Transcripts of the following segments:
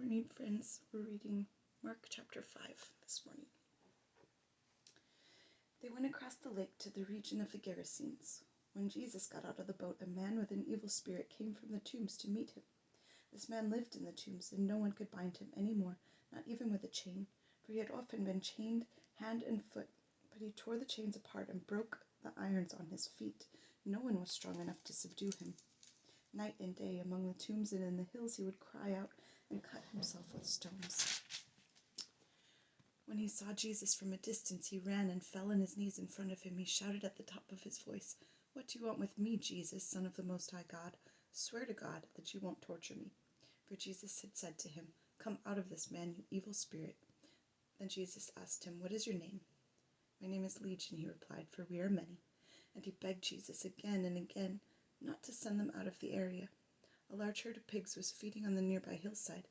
morning, friends. We're reading Mark chapter 5 this morning. They went across the lake to the region of the Gerasenes. When Jesus got out of the boat, a man with an evil spirit came from the tombs to meet him. This man lived in the tombs, and no one could bind him any more, not even with a chain, for he had often been chained hand and foot. But he tore the chains apart and broke the irons on his feet. No one was strong enough to subdue him. Night and day, among the tombs and in the hills, he would cry out and cut himself with stones. When he saw Jesus from a distance, he ran and fell on his knees in front of him. He shouted at the top of his voice, "What do you want with me, Jesus, Son of the Most High God? Swear to God that you won't torture me." For Jesus had said to him, "Come out of this man, you evil spirit." Then Jesus asked him, "What is your name?" "My name is Legion," he replied, "for we are many." And he begged Jesus again and again not to send them out of the area. A large herd of pigs was feeding on the nearby hillside.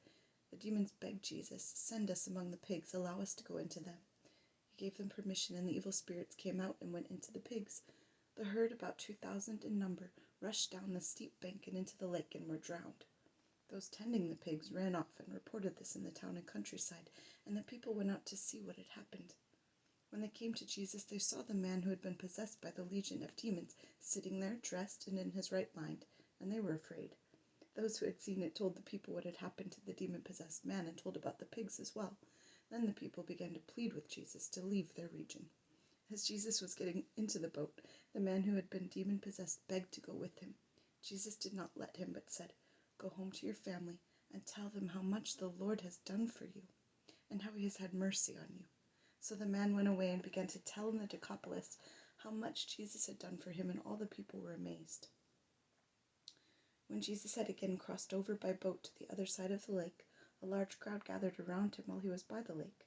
The demons begged Jesus, "Send us among the pigs, allow us to go into them." He gave them permission, and the evil spirits came out and went into the pigs. The herd, about 2,000 in number, rushed down the steep bank and into the lake and were drowned. Those tending the pigs ran off and reported this in the town and countryside, and the people went out to see what had happened. When they came to Jesus, they saw the man who had been possessed by the legion of demons sitting there, dressed and in his right mind, and they were afraid. Those who had seen it told the people what had happened to the demon-possessed man and told about the pigs as well. Then the people began to plead with Jesus to leave their region. As Jesus was getting into the boat, the man who had been demon-possessed begged to go with him. Jesus did not let him, but said, "Go home to your family and tell them how much the Lord has done for you and how he has had mercy on you." So the man went away and began to tell in the Decapolis how much Jesus had done for him, and all the people were amazed. When Jesus had again crossed over by boat to the other side of the lake, a large crowd gathered around him while he was by the lake.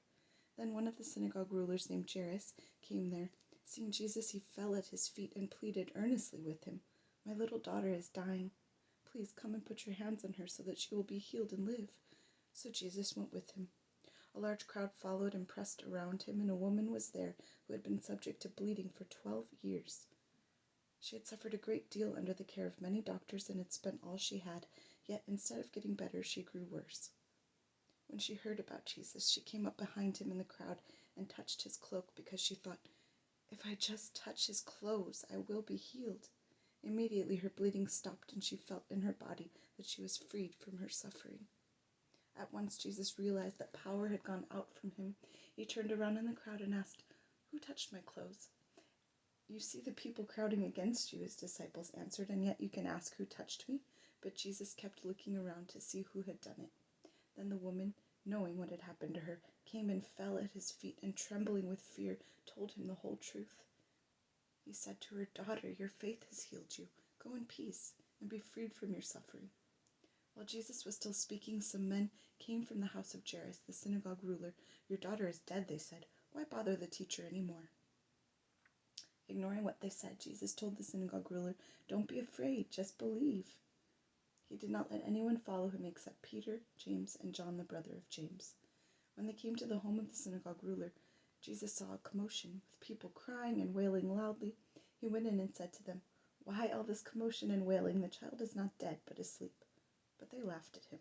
Then one of the synagogue rulers named Jairus came there. Seeing Jesus, he fell at his feet and pleaded earnestly with him, "My little daughter is dying. Please come and put your hands on her so that she will be healed and live." So Jesus went with him. A large crowd followed and pressed around him, and a woman was there who had been subject to bleeding for 12 years. She had suffered a great deal under the care of many doctors and had spent all she had, yet instead of getting better, she grew worse. When she heard about Jesus, she came up behind him in the crowd and touched his cloak, because she thought, "If I just touch his clothes, I will be healed." Immediately her bleeding stopped, and she felt in her body that she was freed from her suffering. At once Jesus realized that power had gone out from him. He turned around in the crowd and asked, "Who touched my clothes?" "You see the people crowding against you," his disciples answered, "and yet you can ask, 'Who touched me?'" But Jesus kept looking around to see who had done it. Then the woman, knowing what had happened to her, came and fell at his feet, and trembling with fear, told him the whole truth. He said to her, "Daughter, your faith has healed you. Go in peace and be freed from your suffering." While Jesus was still speaking, some men came from the house of Jairus, the synagogue ruler. "Your daughter is dead," they said. "Why bother the teacher anymore?" Ignoring what they said, Jesus told the synagogue ruler, "Don't be afraid, just believe." He did not let anyone follow him except Peter, James, and John, the brother of James. When they came to the home of the synagogue ruler, Jesus saw a commotion, with people crying and wailing loudly. He went in and said to them, "Why all this commotion and wailing? The child is not dead, but asleep." But they laughed at him.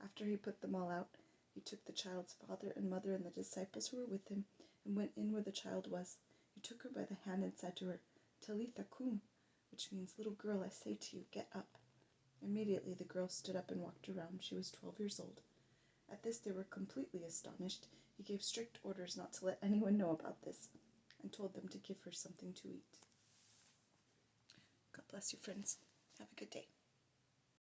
After he put them all out, he took the child's father and mother and the disciples who were with him and went in where the child was. He took her by the hand and said to her, "Talitha kum," which means, "Little girl, I say to you, get up." Immediately the girl stood up and walked around. She was 12 years old. At this they were completely astonished. He gave strict orders not to let anyone know about this and told them to give her something to eat. God bless you, friends. Have a good day.